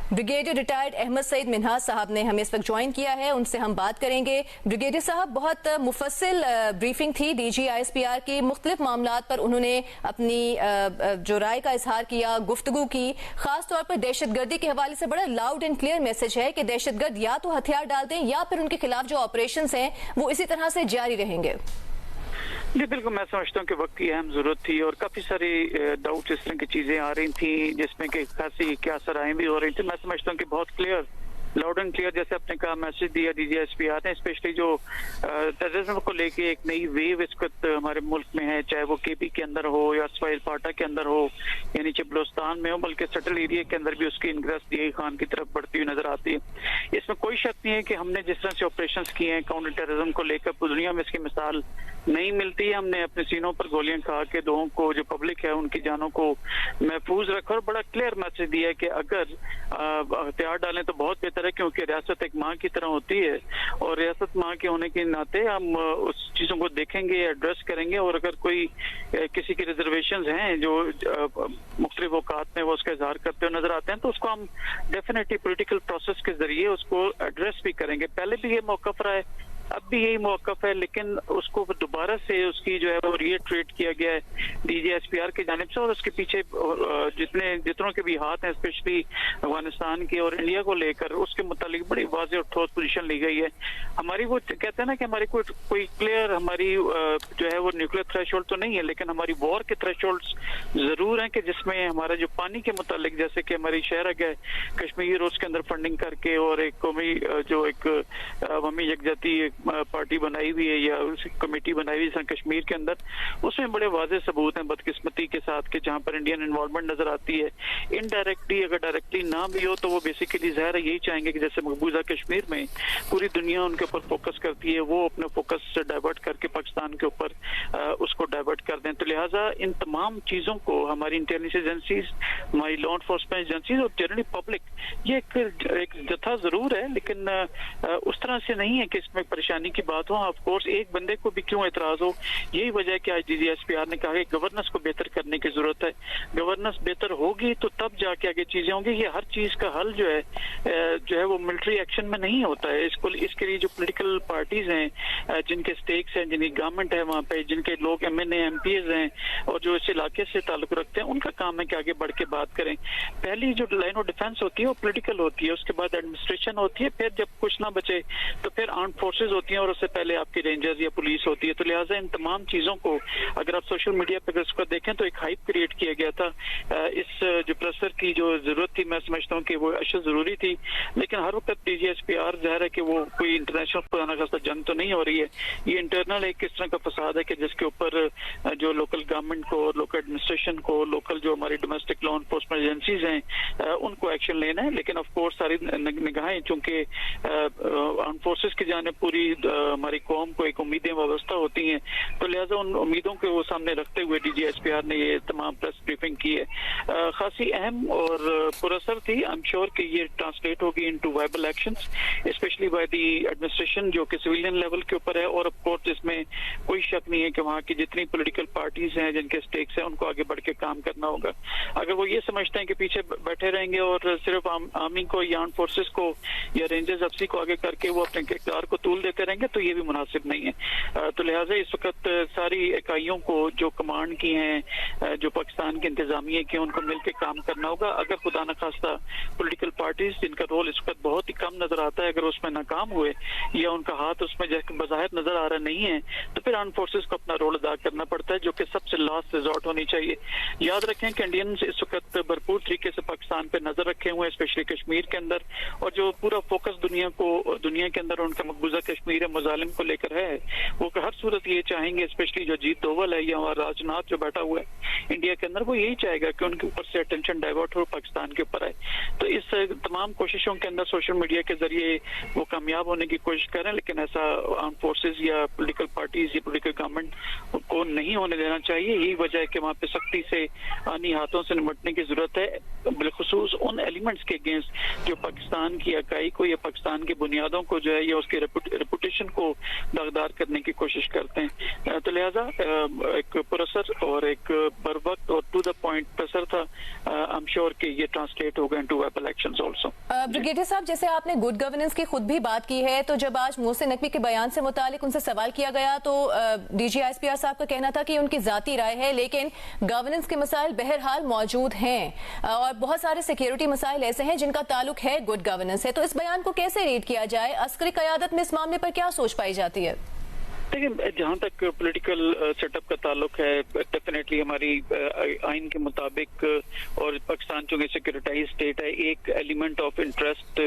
Brigadier retired Ahmad Saeed Minhaj साहब ने हमें इस वक्त ज्वाइन किया है, उनसे हम बात करेंगे। ब्रिगेडियर साहब, बहुत मुफस्सिल ब्रीफिंग थी डीजी ISPR की, मुख्तलिफ मामलात पर उन्होंने अपनी जो राय का इजहार किया, गुफ्तगू की। खास तौर पर दहशतगर्दी के हवाले से बड़ा लाउड एंड क्लियर मैसेज है कि दहशतगर्द या तो हथियार डाल दें या फिर उनके खिलाफ जो ऑपरेशंस हैं वो इसी तरह से जारी रहेंगे। जी बिल्कुल, मैं समझता हूँ कि वक्त की अहम जरूरत थी और काफी सारी डाउट इस तरह की चीजें आ रही थी जिसमें कि खासी क्या सराहें भी हो रही थी। मैं समझता हूँ कि बहुत क्लियर, लाउड एंड क्लियर जैसे आपने कहा मैसेज दिया डीजी ISPR ने, स्पेशली जो टेररिज्म को लेके एक नई वेव इस वक्त हमारे मुल्क में है, चाहे वो KP के अंदर हो या स्वाइल पाटा के अंदर हो या नीचे बलोचिस्तान में हो, बल्कि सटल एरिया के अंदर भी उसकी इंग्रेस DI खान की तरफ बढ़ती हुई नजर आती है। इसमें कोई शक नहीं है कि हमने जिस तरह से ऑपरेशंस किए हैं काउंटर टेररिज्म को लेकर, पूरी दुनिया में इसकी मिसाल नहीं मिलती है। हमने अपने सीनों पर गोलियां खा के लोगों को, जो पब्लिक है उनकी जानों को महफूज रखा और बड़ा क्लियर मैसेज दिया है कि अगर हथियार डालें तो बहुत बेहतर है, क्योंकि रियासत एक माँ की तरह होती है और रियासत माँ के होने के नाते हम उस चीजों को देखेंगे, एड्रेस करेंगे और अगर कोई किसी के रिजर्वेशंस हैं जो मुख्तलिफ औकात में वो उसका इजहार करते हुए नजर आते हैं तो उसको हम डेफिनेटली पॉलिटिकल प्रोसेस के जरिए उसको एड्रेस भी करेंगे। पहले भी ये मौक़िफ़ रहा है, अब भी यही मौक़िफ़ है, लेकिन उसको दोबारा से उसकी जो है वो रीट्रेट किया गया है डीजी ISPR की जानिब से और उसके पीछे जितनों के भी हाथ हैं, स्पेशली अफगानिस्तान के और इंडिया को लेकर, उसके मुतालिक बड़ी वाज़ेह और ठोस पोजीशन ली गई है। हमारी वो कहते हैं ना कि हमारी कोई क्लियर हमारी जो है वो न्यूक्लियर थ्रेशोल्ड तो नहीं है, लेकिन हमारी वॉर के थ्रेशोल्ड्स जरूर हैं कि जिसमें हमारा जो पानी के मुतालिक, जैसे कि हमारी शहर है कश्मीर, उसके अंदर फंडिंग करके और एक कौमी जो एक अवामी यकजहती पार्टी बनाई हुई है या कमेटी बनाई हुई है कश्मीर के अंदर, उसमें बड़े वाज़ेह सबूत हैं बदकिस्मती के साथ कि जहां पर इंडियन इन्वॉल्वमेंट नजर आती है। इनडायरेक्टली अगर डायरेक्टली ना भी हो तो वो बेसिकली ज़ाहिर है यही चाहेंगे कि जैसे मकबूजा कश्मीर में पूरी दुनिया उनके ऊपर फोकस करती है, वो अपने फोकस से डाइवर्ट करके पाकिस्तान के ऊपर उसको डाइवर्ट कर दें। तो लिहाजा इन तमाम चीज़ों को हमारी इंटेलिजेंस एजेंसीज, हमारी लॉ एनफोर्समेंट एजेंसीज और जनरली पब्लिक, ये एक जत्था जरूर है, लेकिन उस तरह से नहीं है कि इसमें परेशानी की बात हो। ऑफ कोर्स एक बंदे को भी क्यों एतराज हो, यही वजह है कि आज डीजी ISPR ने कहा कि गवर्नेंस को बेहतर करने की जरूरत है। गवर्नेंस बेहतर होगी तो तब जाके आगे चीजें होंगी। ये हर चीज का हल जो है वो मिलिट्री एक्शन में नहीं होता है। इसके लिए जो पॉलिटिकल पार्टीज हैं, जिनके स्टेक्स हैं, जिनकी गवर्नमेंट है वहाँ पे, जिनके लोग MNA MPs हैं और जो इस इलाके से ताल्लुक रखते हैं, उनका काम है कि आगे बढ़ के बात करें। पहली जो लाइन ऑफ डिफेंस होती है वो पॉलिटिकल होती है, उसके बाद एडमिनिस्ट्रेशन होती है, फिर जब कुछ ना बचे तो फिर आर्म्ड फोर्सेज होती हैं और उससे पहले आपकी रेंजर्स या पुलिस होती है। तो लिहाजा इन तमाम चीजों को अगर आप सोशल मीडिया पर उसको देखें तो एक हाइप क्रिएट किया गया था। इस जो प्रेशर की जो जरूरत थी, मैं समझता हूँ कि वो अशद जरूरी थी, लेकिन हर वक्त डीजी ISPR ज़ाहिर है कि वो कोई इंटरनेशनल खुदा न खास्ता जंग तो नहीं हो रही है। ये इंटरनल एक किस तरह का फसाद है कि जिसके ऊपर जो लोकल गवर्नमेंट को, लोकल एडमिनिस्ट्रेशन को, लोकल जो हमारी डोमेस्टिक लॉ एनफोर्समेंट एजेंसीज हैं उनको एक्शन लेना है। लेकिन ऑफ कोर्स सारी निगाहें चूंकि आर्म फोर्सेस की जानिब पूरी हमारी कौम को एक उम्मीदें वाबस्ता होती हैं, तो लिहाजा उन उम्मीदों को वो सामने रखते हुए डीजी ISPR ने ये तमाम प्रेस ब्रीफिंग की है। खासी अहम और पुरअसर थी। आई एम श्योर कि ये ट्रांसलेट होगी into viable actions, specially by the administration जो कि सिविलियन लेवल के ऊपर है। और ऑफ कोर्स इसमें कोई शक नहीं है कि वहाँ की जितनी पॉलिटिकल पार्टीज हैं, जिनके स्टेक्स हैं, उनको आगे बढ़ के काम करना होगा। अगर वो ये समझते हैं कि पीछे बैठे रहेंगे और सिर्फ आर्मी को या आर्म फोर्सेस को या रेंजर्स अफसी को आगे करके वो अपने किरदार को तूल देते रहेंगे तो ये भी मुनासिब नहीं है। तो लिहाजा इस वक्त सारी इकाइयों को जो कमांड की हैं, जो पाकिस्तान की इंतजामिया की, उनको मिलकर काम करना होगा। अगर खुदा न खास्ता पॉलिटिकल पार्टीज जिनका रोल इस वक्त बहुत ही कम नजर आता है, अगर उसमें नाकाम हुए या उनका हाथ उसमें बज़ाहिर नजर आ रहा नहीं है, तो फिर आर्म फोर्सेस को अपना रोल अदा करना पड़ता है, जो कि सबसे लास्ट रिजॉर्ट होनी चाहिए। याद रखें कि इंडियंस इस वक्त भरपूर तरीके से पाकिस्तान पे नजर रखे हुए हैं, स्पेशली कश्मीर के अंदर, और जो पूरा फोकस दुनिया के अंदर उनका मकबूजा कश्मीर है, मुजालिम को लेकर है, वो हर सूरत ये चाहेंगे, स्पेशली जो अजीत डोवल है या राजनाथ जो बैठा हुआ है इंडिया के अंदर, वो यही चाहेगा कि उनके ऊपर से अटेंशन डाइवर्ट हो, पाकिस्तान के ऊपर आए। तो इस तमाम कोशिशों के अंदर सोशल मीडिया के जरिए वो कामयाब होने की कोशिश करें, लेकिन ऐसा आर्म फोर्सेस या पॉलिटिकल पार्टीज या पॉलिटिकल गवर्नमेंट کو نہیں ہونے دینا چاہیے. یہی وجہ ہے کہ وہاں پہ سختی سے آنی ہاتھوں سے نمٹنے کی ضرورت ہے, بالخصوص ان ایلیمنٹس کے اگینسٹ جو پاکستان کی اکائی کو یا پاکستان کی بنیادوں کو جو ہے یا اس کی ریپوٹیشن کو داغدار کرنے کی کوشش کرتے ہیں. تو لہٰذا ایک پرسر اور ایک بر وقت اور ٹو دا پوائنٹ پرسر تھا. I'm sure کہ یہ ٹرانسلیٹ ہوگا into web elections also. Brigadier صاحب, جیسے آپ نے گڈ گورننس کی خود بھی بات کی ہے, تو جب آج محسن نقوی کے بیان سے متعلق ان سے سوال کیا گیا تو ڈی جی ISPR صاحب کا کہنا تھا کہ ان کی ذاتی رائے ہے, لیکن گورننس کے مسائل بہرحال موجود ہیں اور بہت سارے سیکیورٹی مسائل ایسے ہیں جن کا تعلق ہے گڈ گورننس سے. تو اس بیان کو کیسے ریڈ کیا جائے؟ عسکری قیادت میں اس معاملے پر کیا سوچ پائی جاتی ہے؟ دیکھیں, جہاں تک پولیٹیکل سیٹ اپ کا تعلق ہے, ڈیفینیٹلی ہماری آئین کے مطابق اور پاکستان چونکہ سیکورٹائز اسٹیٹ ہے, ایک ایلیمنٹ آف انٹرسٹ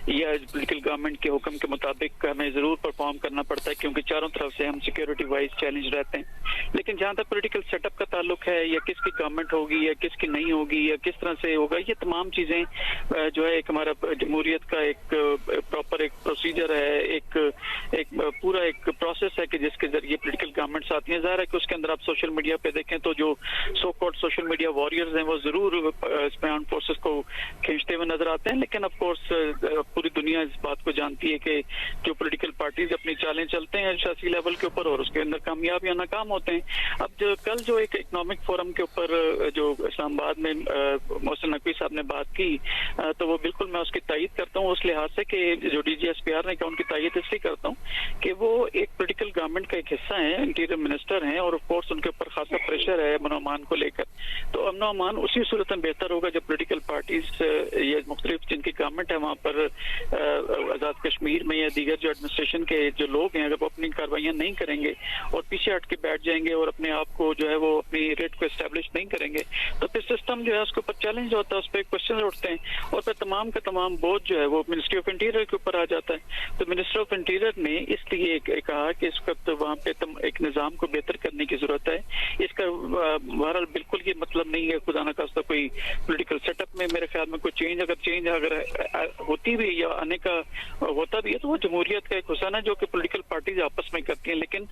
یا پولیٹیکل گورنمنٹ کے حکم کے مطابق ہمیں ضرور پرفارم کرنا پڑتا ہے, کیونکہ چاروں طرف سے ہم سیکورٹی وائز چیلنج رہتے ہیں. لیکن جہاں تک پولیٹیکل سیٹ اپ کا تعلق ہے, یا کس کی گورنمنٹ ہوگی یا کس کی نہیں ہوگی یا کس طرح سے ہوگا, یہ تمام چیزیں جو ہے ایک ہمارا جمہوریت کا ایک پراپر ایک پروسیجر ہے, ایک پورا ایک پروسیس ہے کہ جس کے ذریعے پولیٹیکل گورنمنٹس آتی ہیں. ظاہر ہے کہ اس کے اندر آپ سوشل میڈیا پہ دیکھیں تو جو so called social media warriors ہیں وہ ضرور اس میں آرمڈ فورسز کو کھینچتے ہوئے نظر آتے ہیں, لیکن آف کورس پوری دنیا اس بات کو جانتی ہے کہ جو پولیٹیکل پارٹیز اپنی چالیں چلتے ہیں سیاسی لیول کے اوپر اور اس کے اندر کامیاب یا ناکام ہوتے ہیں. اب کل جو ایک اکنامک فورم کے اوپر جو اسلام آباد میں محسن نقوی صاحب نے بات کی, تو وہ بالکل میں اس کی تائید کرتا ہوں اس لحاظ سے کہ جو ڈی جی ISPR نے کہا ان کی تائید اس لیے کرتا ہوں کہ وہ ایک پولیٹیکل گورنمنٹ کا ایک حصہ ہیں, انٹیریئر منسٹر ہیں, اور آف کورس ان کے اوپر خاصا پریشر ہے امن و امان کو لے کر. تو امن و امان اسی صورت میں بہتر ہوگا جب پولیٹیکل پارٹیز یا مختلف جن کی گورنمنٹ ہے وہاں پر آزاد کشمیر میں یا دیگر جو ایڈمنسٹریشن کے جو لوگ ہیں, اگر وہ اپنی کاروائیاں نہیں کریں گے اور پیچھے ہٹ کے بیٹھ جائیں گے اور اپنے آپ کو جو ہے وہ اپنی ریٹ کو اسٹیبلش نہیں کریں گے, تو پھر سسٹم جو ہے اس کے اوپر چیلنج ہوتا ہے, اس پہ کوشچن اٹھتے ہیں, اور پھر تمام کا تمام بوجھ جو ہے وہ منسٹری آف انٹیریئر کے اوپر آ جاتا ہے. تو منسٹر آف انٹیریئر نے اس لیے کہا کہ اس وقت وہاں پہ ایک نظام کو بہتر کرنے کی ضرورت ہے. اس کا بہرحال بالکل یہ مطلب نہیں ہے خدا نہ خواستہ کوئی پولیٹیکل سیٹ اپ میں میرے خیال میں کوئی چینج اگر ہوتی بھی یا آنے کا ہوتا بھی ہے تو وہ جمہوریت کا ایک حصہ ہے جو کہ پولیٹیکل پارٹیز آپس میں کرتی ہیں. لیکن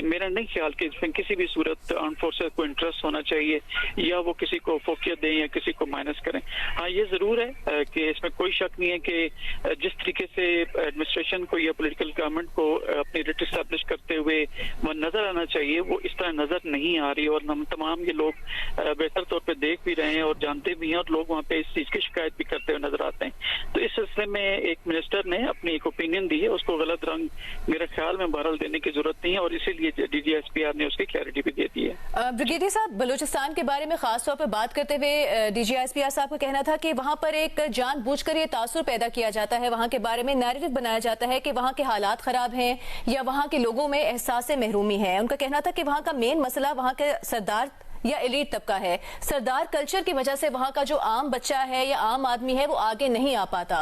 میرا نہیں خیال کہ اس میں کسی بھی صورت آرمڈ فورسز کو انٹرسٹ ہونا چاہیے یا وہ کسی کو فوقیت دیں یا کسی کو مائنس کریں. ہاں یہ ضرور ہے کہ اس میں کوئی شک نہیں ہے کہ جس طریقے سے ایڈمنسٹریشن کو یا پولیٹیکل گورنمنٹ کو اپنی ریٹ اسٹیبلش کرتے ہوئے وہ نظر آنا چاہیے, وہ اس طرح نظر نہیں آ رہی, اور ہم تمام یہ لوگ بہتر طور پہ دیکھ بھی رہے ہیں اور جانتے بھی ہیں, اور لوگ وہاں پہ اس چیز کی شکایت بھی کرتے ہوئے نظر آتے ہیں. تو اس سلسلے میں ایک منسٹر نے اپنی ایک اوپینین دی ہے, اس کو غلط رنگ میرے خیال میں بہرحال دینے کی ضرورت نہیں ہے, اور اسی لیے ڈی جی ISPR نے اس کی کلیئرٹی بھی دے دی ہے. بریگیڈیئر صاحب, بلوچستان کے بارے میں خاص طور پہ بات کرتے ہوئے ڈی جی ISPR صاحب کا کہنا تھا کہ وہاں پر ایک جان بوجھ کر یہ تاثر پیدا کیا جاتا ہے, وہاں کے بارے میں نیریٹو بنایا جاتا ہے کہ وہاں کے حالات خراب ہیں یا وہاں کے لوگوں میں احساس محرومی ہے. ان کا کہنا تھا کہ وہاں کا مین مسئلہ وہاں کے سردار یا ایلیٹ طبقہ ہے, سردار کلچر کی وجہ سے وہاں کا جو عام بچہ ہے یا عام آدمی ہے وہ آگے نہیں آ پاتا.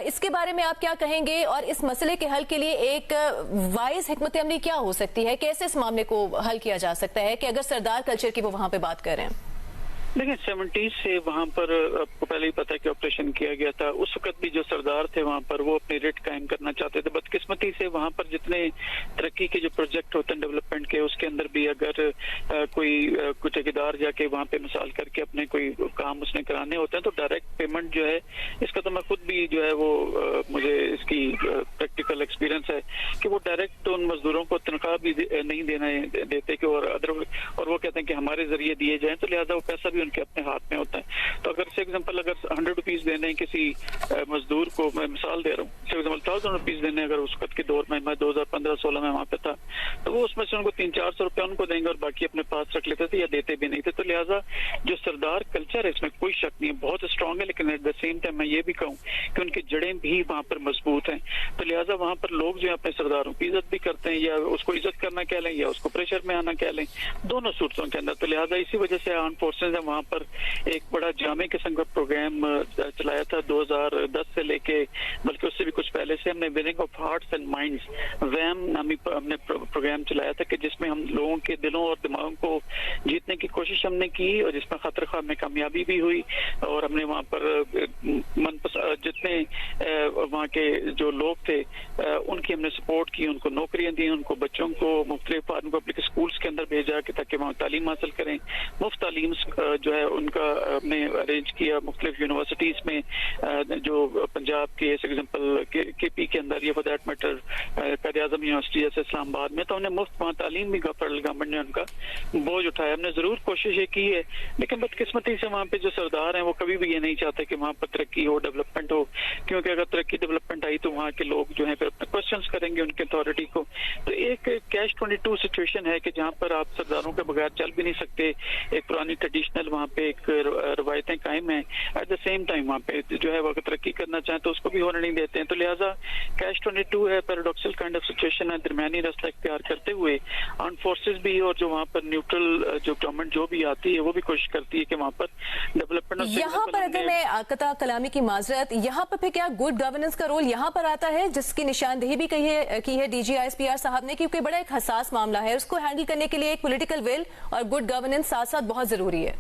اس کے بارے میں آپ کیا کہیں گے, اور اس مسئلے کے حل کے لیے ایک وائز حکمت عملی کیا ہو سکتی ہے, کیسے اس معاملے کو حل کیا جا سکتا ہے کہ اگر سردار کلچر کی وہ وہاں پہ بات کر رہے ہیں؟ دیکھیں 70s سے وہاں پر آپ کو پہلے ہی پتا ہے کہ آپریشن کیا گیا تھا, اس وقت بھی جو سردار تھے وہاں پر وہ اپنی ریٹ قائم کرنا چاہتے تھے. بدقسمتی سے وہاں پر جتنے ترقی کے جو پروجیکٹ ہوتے ہیں ڈیولپمنٹ کے, اس کے اندر بھی اگر کوئی ٹھیکیدار جا کے وہاں پہ مثال کر کے اپنے کوئی کام اس نے کرانے ہوتے ہیں تو ڈائریکٹ پیمنٹ جو ہے, اس کا تو میں خود بھی جو ہے وہ مجھے اس کی پریکٹیکل ایکسپیرینس ہے کہ وہ ڈائریکٹ ان مزدوروں کو تنخواہ بھی نہیں دیتے کہ اور وہ کہتے ہیں کہ ہمارے ذریعے دیے جائیں, تو لہٰذا وہ پیسہ بھی ان کے اپنے ہاتھ میں ہوتا ہے. تو اگر فار ایگزامپل اگر 100 روپیز دینے ہیں کسی مزدور کو, میں مثال دے رہا ہوں, فار ایگزامپل 1000 روپیز دینے اگر اس وقت کے دور میں 2015-16 میں وہاں پہ تھا, تو وہ اس میں سے ان کو 300-400 روپے ان کو دیں گے اور باقی اپنے پاس رکھ لیتے تھے یا دیتے بھی نہیں تھے. تو لہٰذا جو سردار کلچر ہے اس میں کوئی شک نہیں ہے, بہت اسٹرانگ ہے, لیکن ایٹ دا سیم ٹائم میں یہ بھی کہوں کہ ان کی جڑیں بھی وہاں پر مضبوط ہیں. تو لہٰذا وہاں پر لوگ جو اپنے سرداروں کی عزت بھی کرتے ہیں, یا اس کو عزت کرنا کہہ لیں یا اس کو پریشر میں آنا کہہ لیں, دونوں صورتوں کے اندر. تو لہٰذا اسی وجہ سے آرمڈ فورسز نے وہاں پر ایک بڑا جامع قسم کا پروگرام چلایا تھا 2010 سے لے کے, بلکہ اس سے بھی کچھ پہلے سے. ہم نے winning of hearts and minds ویم نامی ہم نے پروگرام چلایا تھا کہ جس میں ہم لوگوں کے دلوں اور دماغوں کو جیتنے کی کوشش ہم نے کی, اور جس میں خاطر خواہ میں کامیابی بھی ہوئی, اور ہم نے وہاں پر جتنے وہاں کے جو لوگ تھے ان की हमने सपोर्ट की, उनको नौकरियां दी, उनको बच्चों को मुख्तलिफ पब्लिक स्कूल्स के अंदर भेजा कि ताकि वहाँ तालीम हासिल करें। मुफ्त तालीम जो है उनका हमने अरेंज किया मुख्तलिफ यूनिवर्सिटीज़ में, जो पंजाब के फॉर एग्जाम्पल KP के अंदर या for that matter Quaid-e-Azam university जैसे इस्लामाबाद में, तो हमने मुफ्त वहाँ तालीम भी फेडरल गवर्नमेंट ने उनका बोझ उठाया। हमने ज़रूर कोशिश ये की है, लेकिन बदकिस्मती से वहाँ पे जो सरदार हैं वो कभी भी ये नहीं चाहते कि वहाँ पर तरक्की हो, डेवलपमेंट हो, क्योंकि अगर तरक्की डेवलपमेंट आई तो वहाँ के लोग जो है फिर अपने क्वेश्चंस करेंगे उनके अथॉरिटी को। तो एक कैश 22 सिचुएशन है कि जहाँ पर आप सरदारों के बगैर चल भी नहीं सकते। एक पुरानी ट्रेडिशनल वहाँ पे एक रवायतें कायम हैं, एट द सेम टाइम वहाँ पे जो है वो अगर तरक्की करना चाहें तो उसको भी होने नहीं देते हैं। तो लिहाजा कैश 22 है, पैराडॉक्सल काइंड ऑफ सिचुएशन है, दरमियानी रास्ता इख्तियार करते हुए आर्म फोर्सेस भी और जो वहाँ पर न्यूट्रल जो गवर्नमेंट जो भी आती है वो भी कोशिश करती है कि वहाँ पर डेवलपमेंट। यहाँ पर अगर मैं कता कलामी की माजरत, यहाँ पर फिर क्या गुड गवर्नेंस का रोल यहाँ पर आता है, जिसकी निशानदेही भी की है DG ISPR साहब ने, क्योंकि बड़ा एक हसास मामला है, उसको हैंडल करने के लिए एक पॉलिटिकल विल और गुड गवर्नेंस साथ साथ बहुत जरूरी है।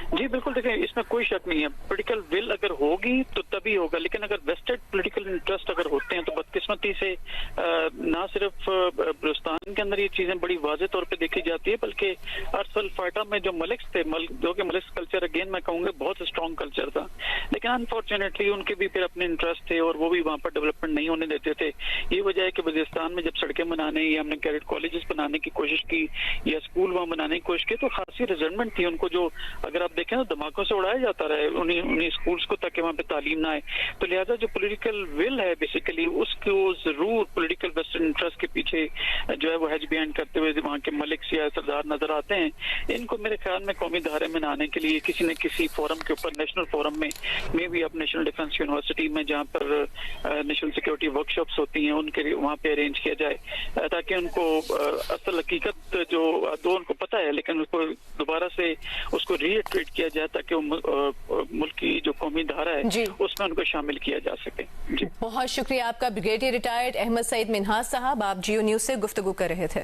जी बिल्कुल, देखें इसमें कोई शक नहीं है, पॉलिटिकल विल अगर होगी तो तभी होगा, लेकिन अगर वेस्टेड पॉलिटिकल इंटरेस्ट अगर होते हैं तो बदकिस्मती से ना सिर्फ बलूचिस्तान के अंदर ये चीजें बड़ी वाज़ेह तौर पे देखी जाती है, बल्कि अर्सल फाटा में जो मलिक्स थे, जो कि मलिक्स कल्चर अगेन मैं कहूँगा बहुत स्ट्रॉन्ग कल्चर था, लेकिन अनफॉर्चुनेटली उनके भी फिर अपने इंटरेस्ट थे और वो भी वहाँ पर डेवलपमेंट नहीं होने देते थे। ये वजह है कि बलूचिस्तान में जब सड़कें बनाने या हमने कैडेट कॉलेजेस बनाने की कोशिश की या स्कूल वहाँ बनाने की कोशिश की तो खासी रिजल्टमेंट थी उनको, जो अगर आप देखें तो धमाकों से उड़ाया जाता रहे उन्हीं स्कूल्स को ताकि वहाँ पे तालीम ना आए। तो लिहाजा जो पॉलिटिकल विल है बेसिकली उसको जरूर पॉलिटिकल वेस्टर्न इंटरेस्ट के पीछे जो है वो हेज बिहाइंड करते हुए वहाँ के मलिक्स या सरदार नजर आते हैं। इनको मेरे ख्याल में कौमी धारे में आने के लिए किसी न किसी फोरम के ऊपर, नेशनल फोरम में मे भी अब नेशनल डिफेंस यूनिवर्सिटी में जहाँ पर नेशनल सिक्योरिटी वर्कशॉप्स होती हैं उनके वहाँ पे अरेंज किया जाए ताकि उनको असल हकीकत जो दो उनको पता है लेकिन उसको दोबारा से उसको रीइटरेट किया जाए ताकि मुल्क की जो कौमी धारा है उसमें उनको शामिल किया जा सके। जी बहुत शुक्रिया आपका। ब्रिगेडियर रिटायर्ड अहमद सईद मिन्हास साहब, आप जियो न्यूज से गुफ्तगू कर रहे थे।